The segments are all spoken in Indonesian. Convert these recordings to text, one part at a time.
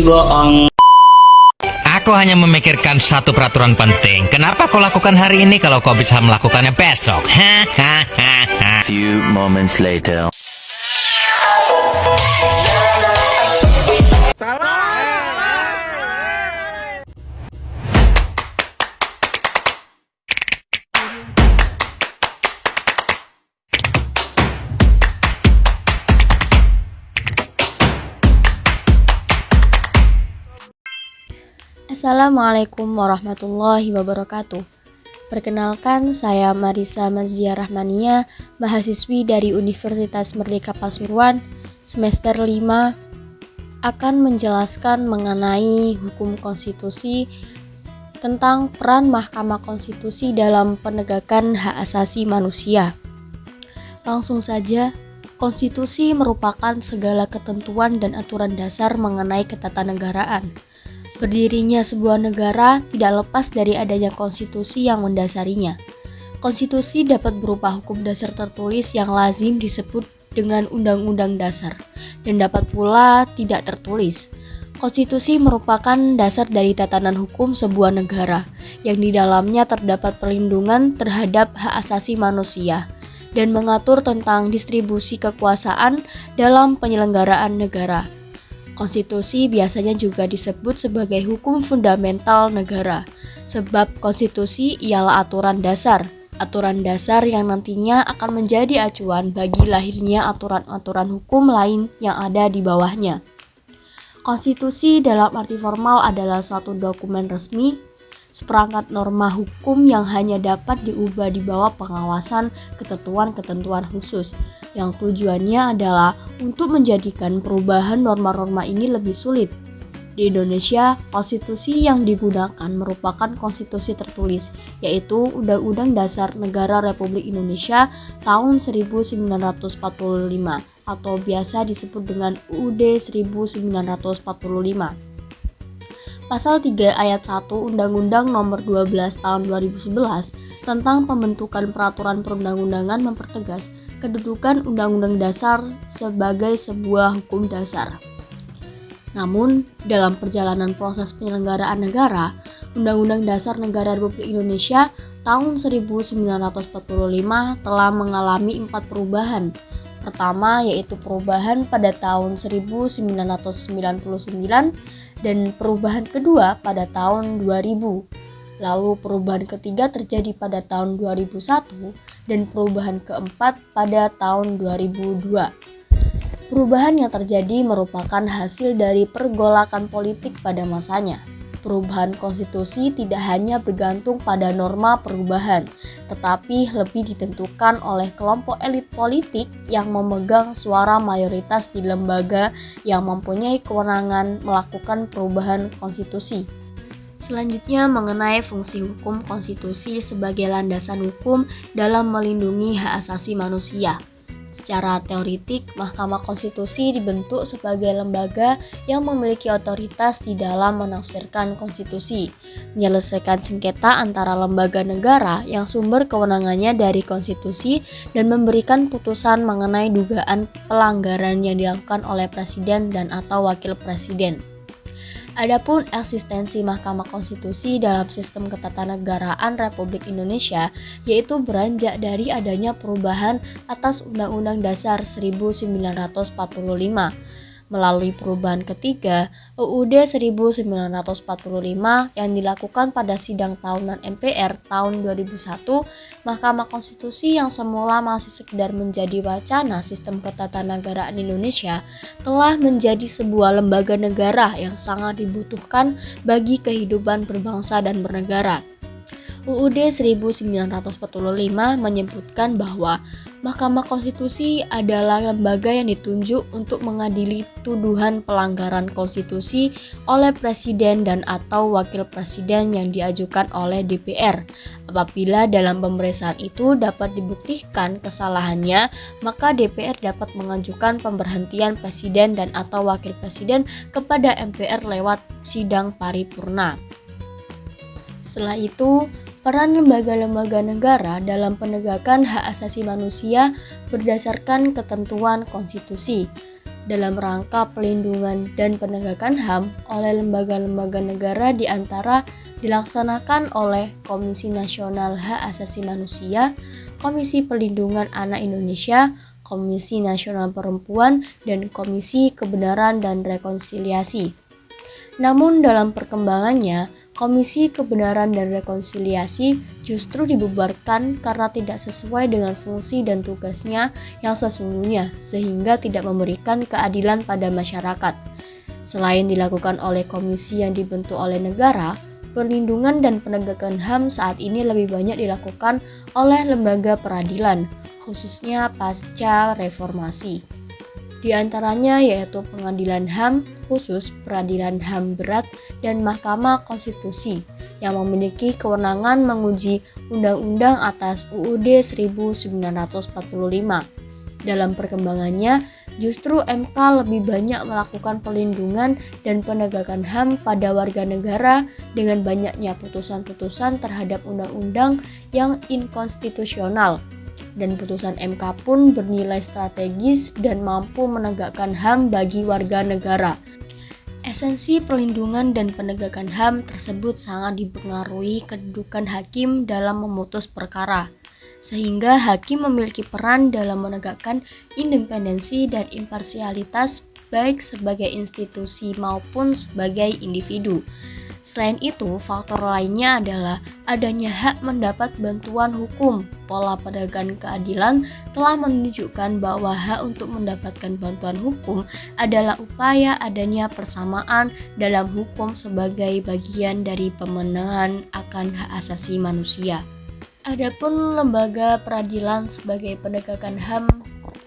Aku hanya memikirkan satu peraturan penting. Kenapa kau lakukan hari ini kalau kau bisa melakukannya besok? Few moments later. Assalamualaikum warahmatullahi wabarakatuh. Perkenalkan, saya Marisa Mazia Rahmania, mahasiswi dari Universitas Merdeka Pasuruan, semester 5, akan menjelaskan mengenai hukum konstitusi tentang peran Mahkamah Konstitusi dalam penegakan hak asasi manusia. Langsung saja, konstitusi merupakan segala ketentuan dan aturan dasar mengenai ketatanegaraan. Berdirinya sebuah negara tidak lepas dari adanya konstitusi yang mendasarinya. Konstitusi dapat berupa hukum dasar tertulis yang lazim disebut dengan undang-undang dasar, dan dapat pula tidak tertulis. Konstitusi merupakan dasar dari tatanan hukum sebuah negara, yang di dalamnya terdapat perlindungan terhadap hak asasi manusia, dan mengatur tentang distribusi kekuasaan dalam penyelenggaraan negara. Konstitusi biasanya juga disebut sebagai hukum fundamental negara, sebab konstitusi ialah aturan dasar yang nantinya akan menjadi acuan bagi lahirnya aturan-aturan hukum lain yang ada di bawahnya. Konstitusi dalam arti formal adalah suatu dokumen resmi, seperangkat norma hukum yang hanya dapat diubah di bawah pengawasan ketentuan-ketentuan khusus, yang tujuannya adalah untuk menjadikan perubahan norma-norma ini lebih sulit. Di Indonesia, konstitusi yang digunakan merupakan konstitusi tertulis, yaitu Undang-Undang Dasar Negara Republik Indonesia tahun 1945 atau biasa disebut dengan UUD 1945. Pasal 3 ayat 1 Undang-Undang Nomor 12 Tahun 2011 tentang pembentukan peraturan perundang-undangan mempertegas kedudukan Undang-Undang Dasar sebagai sebuah hukum dasar. Namun, dalam perjalanan proses penyelenggaraan negara, Undang-Undang Dasar Negara Republik Indonesia tahun 1945 telah mengalami 4 perubahan. Pertama yaitu perubahan pada tahun 1999 dan perubahan kedua pada tahun 2000. Lalu perubahan ketiga terjadi pada tahun 2001 dan perubahan keempat pada tahun 2002. Perubahan yang terjadi merupakan hasil dari pergolakan politik pada masanya. Perubahan konstitusi tidak hanya bergantung pada norma perubahan, tetapi lebih ditentukan oleh kelompok elit politik yang memegang suara mayoritas di lembaga yang mempunyai kewenangan melakukan perubahan konstitusi. Selanjutnya mengenai fungsi hukum konstitusi sebagai landasan hukum dalam melindungi hak asasi manusia. Secara teoritik, Mahkamah Konstitusi dibentuk sebagai lembaga yang memiliki otoritas di dalam menafsirkan konstitusi, menyelesaikan sengketa antara lembaga negara yang sumber kewenangannya dari konstitusi, dan memberikan putusan mengenai dugaan pelanggaran yang dilakukan oleh presiden dan atau wakil presiden. Adapun eksistensi Mahkamah Konstitusi dalam sistem ketatanegaraan Republik Indonesia yaitu beranjak dari adanya perubahan atas Undang-Undang Dasar 1945. Melalui perubahan ketiga, UUD 1945 yang dilakukan pada sidang tahunan MPR tahun 2001, Mahkamah Konstitusi yang semula masih sekedar menjadi wacana sistem ketatanegaraan Indonesia telah menjadi sebuah lembaga negara yang sangat dibutuhkan bagi kehidupan berbangsa dan bernegara. UUD 1945 menyebutkan bahwa Mahkamah Konstitusi adalah lembaga yang ditunjuk untuk mengadili tuduhan pelanggaran konstitusi oleh presiden dan atau wakil presiden yang diajukan oleh DPR. Apabila dalam pemeriksaan itu dapat dibuktikan kesalahannya, maka DPR dapat mengajukan pemberhentian presiden dan atau wakil presiden kepada MPR lewat sidang paripurna. Setelah itu, peran lembaga-lembaga negara dalam penegakan hak asasi manusia berdasarkan ketentuan konstitusi. dalam rangka pelindungan dan penegakan HAM oleh lembaga-lembaga negara di antara dilaksanakan oleh Komisi Nasional Hak Asasi Manusia, Komisi Perlindungan Anak Indonesia, Komisi Nasional Perempuan, dan Komisi Kebenaran dan Rekonsiliasi. Namun dalam perkembangannya, Komisi Kebenaran dan Rekonsiliasi justru dibubarkan karena tidak sesuai dengan fungsi dan tugasnya yang sesungguhnya, sehingga tidak memberikan keadilan pada masyarakat. Selain dilakukan oleh komisi yang dibentuk oleh negara, perlindungan dan penegakan HAM saat ini lebih banyak dilakukan oleh lembaga peradilan, khususnya pasca reformasi. Di antaranya yaitu Pengadilan HAM Khusus, Peradilan HAM Berat, dan Mahkamah Konstitusi yang memiliki kewenangan menguji undang-undang atas UUD 1945. Dalam perkembangannya, justru MK lebih banyak melakukan pelindungan dan penegakan HAM pada warga negara dengan banyaknya putusan-putusan terhadap undang-undang yang inkonstitusional. Dan putusan MK pun bernilai strategis dan mampu menegakkan HAM bagi warga negara. Esensi perlindungan dan penegakan HAM tersebut sangat dipengaruhi kedudukan hakim dalam memutus perkara, sehingga hakim memiliki peran dalam menegakkan independensi dan imparsialitas baik sebagai institusi maupun sebagai individu. Selain itu, faktor lainnya adalah adanya hak mendapat bantuan hukum. Pola penegakan keadilan telah menunjukkan bahwa hak untuk mendapatkan bantuan hukum adalah upaya adanya persamaan dalam hukum sebagai bagian dari pemenuhan akan hak asasi manusia. Adapun lembaga peradilan sebagai penegakan HAM,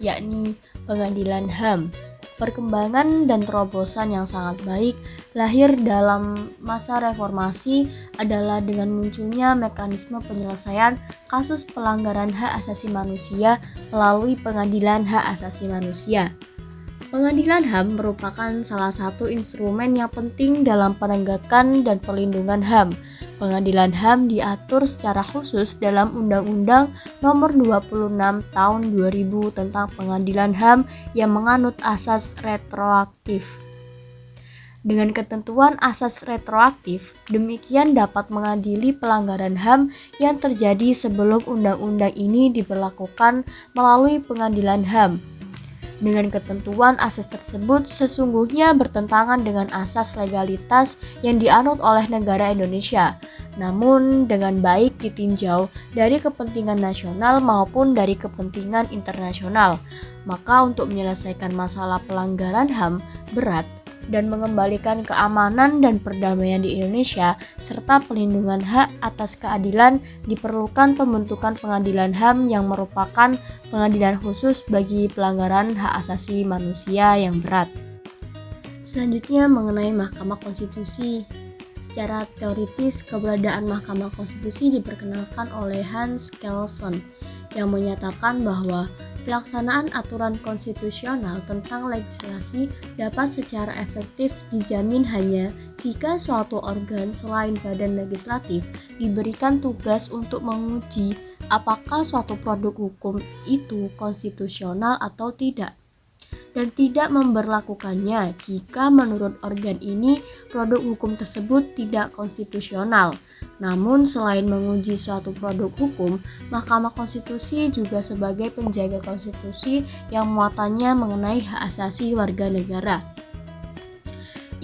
yakni Pengadilan HAM. Perkembangan dan terobosan yang sangat baik lahir dalam masa reformasi adalah dengan munculnya mekanisme penyelesaian kasus pelanggaran hak asasi manusia melalui Pengadilan Hak Asasi Manusia. Pengadilan HAM merupakan salah satu instrumen yang penting dalam penegakan dan perlindungan HAM. Pengadilan HAM diatur secara khusus dalam Undang-Undang Nomor 26 Tahun 2000 tentang Pengadilan HAM yang menganut asas retroaktif. Dengan ketentuan asas retroaktif, demikian dapat mengadili pelanggaran HAM yang terjadi sebelum undang-undang ini diberlakukan melalui Pengadilan HAM. Dengan ketentuan asas tersebut sesungguhnya bertentangan dengan asas legalitas yang dianut oleh negara Indonesia, namun dengan baik ditinjau dari kepentingan nasional maupun dari kepentingan internasional. Maka untuk menyelesaikan masalah pelanggaran HAM berat dan mengembalikan keamanan dan perdamaian di Indonesia serta pelindungan hak atas keadilan diperlukan pembentukan Pengadilan HAM yang merupakan pengadilan khusus bagi pelanggaran hak asasi manusia yang berat. Selanjutnya mengenai Mahkamah Konstitusi. Secara teoritis, keberadaan Mahkamah Konstitusi diperkenalkan oleh Hans Kelsen yang menyatakan bahwa pelaksanaan aturan konstitusional tentang legislasi dapat secara efektif dijamin hanya jika suatu organ selain badan legislatif diberikan tugas untuk menguji apakah suatu produk hukum itu konstitusional atau tidak, dan tidak memberlakukannya jika menurut organ ini produk hukum tersebut tidak konstitusional. Namun selain menguji suatu produk hukum, Mahkamah Konstitusi juga sebagai penjaga konstitusi yang muatannya mengenai hak asasi warga negara.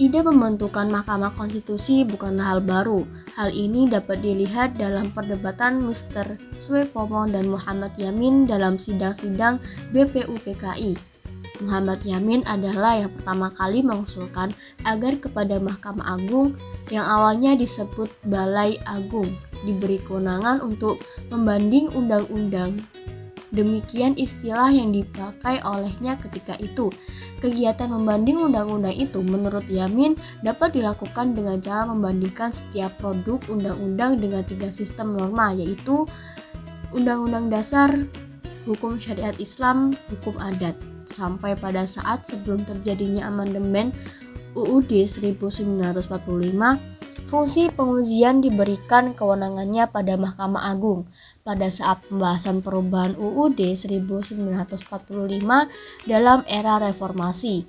Ide pembentukan Mahkamah Konstitusi bukanlah hal baru. Hal ini dapat dilihat dalam perdebatan Mr. Swepomo dan Muhammad Yamin dalam sidang-sidang BPUPKI. Muhammad Yamin adalah yang pertama kali mengusulkan agar kepada Mahkamah Agung yang awalnya disebut Balai Agung diberi kewenangan untuk membanding undang-undang. Demikian istilah yang dipakai olehnya ketika itu. Kegiatan membanding undang-undang itu menurut Yamin dapat dilakukan dengan cara membandingkan setiap produk undang-undang dengan 3 sistem norma, yaitu Undang-Undang Dasar, Hukum Syariat Islam, Hukum Adat. Sampai pada saat sebelum terjadinya amandemen UUD 1945, fungsi pengujian diberikan kewenangannya pada Mahkamah Agung. pada saat pembahasan perubahan UUD 1945 dalam era reformasi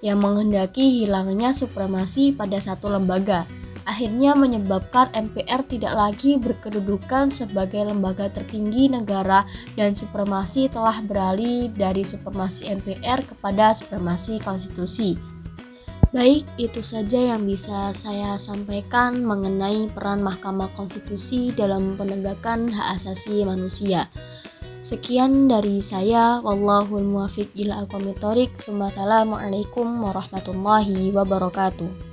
yang menghendaki hilangnya supremasi pada satu lembaga. Akhirnya menyebabkan MPR tidak lagi berkedudukan sebagai lembaga tertinggi negara dan supremasi telah beralih dari supremasi MPR kepada supremasi konstitusi. Baik, itu saja yang bisa saya sampaikan mengenai peran Mahkamah Konstitusi dalam penegakan hak asasi manusia. Sekian dari saya, wallahul muwaffiq ila aqwamit thoriq. Wassalamualaikum warahmatullahi wabarakatuh.